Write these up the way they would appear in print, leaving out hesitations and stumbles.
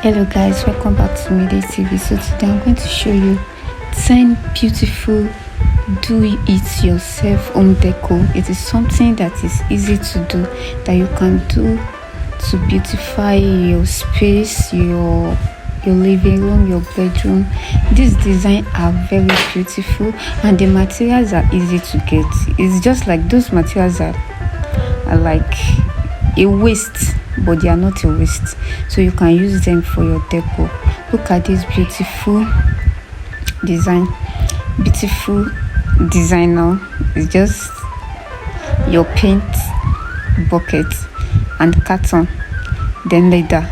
Hello guys, welcome back to Midday TV. So today I'm going to show you 10 beautiful do it yourself home decor. It is something that is easy to do, that you can do to beautify your space, your living room, your bedroom. These designs are very beautiful and the materials are easy to get. It's just like those materials are like a waste, but they are not a waste, so you can use them for your decor. Look at this beautiful design. Beautiful design. Now it's just your paint bucket and carton, then leather.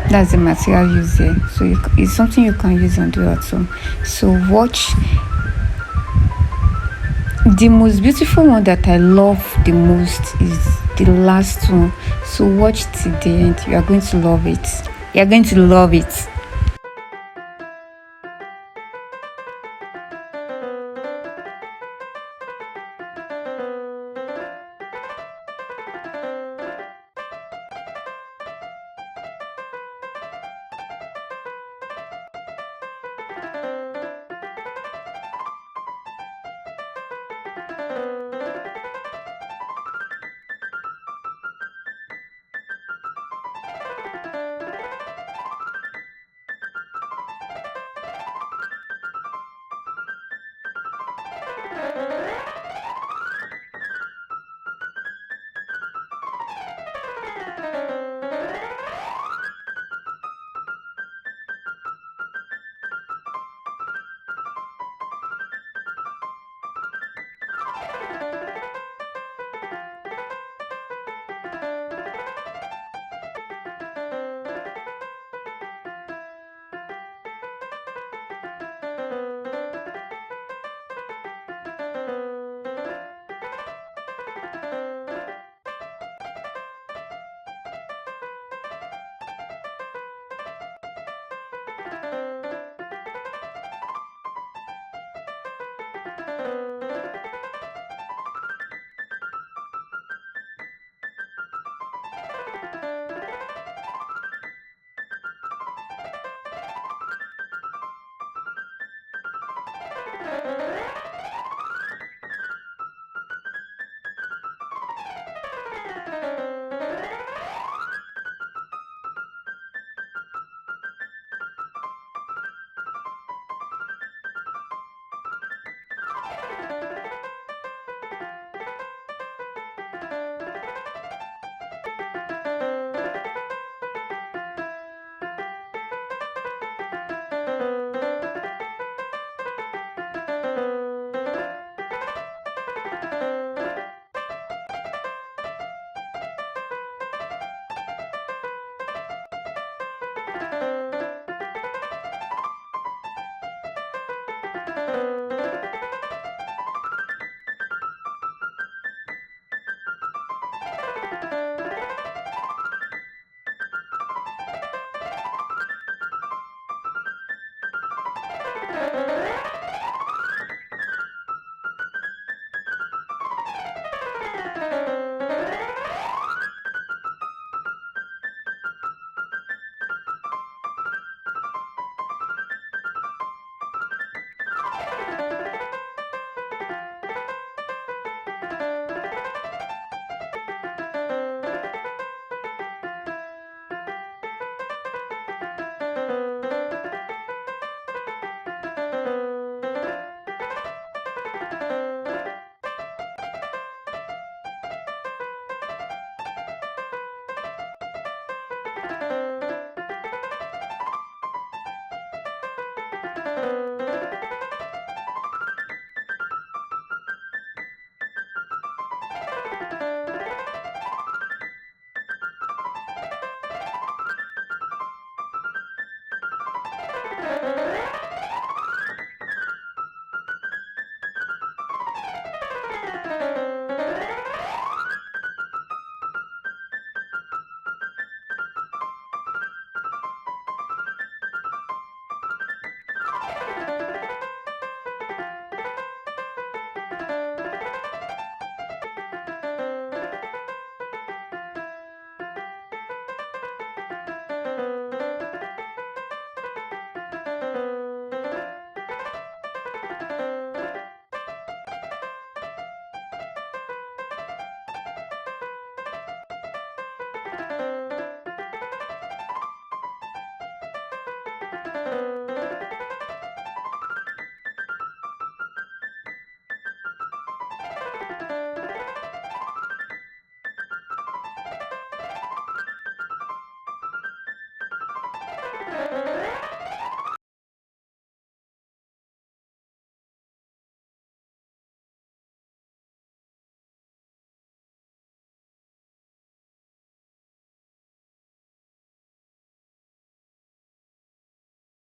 That's the material used there, so it's something you can use and do at home. So watch. The most beautiful one that I love the most is the last one, so watch till the end. You are going to love it. You are going to love it.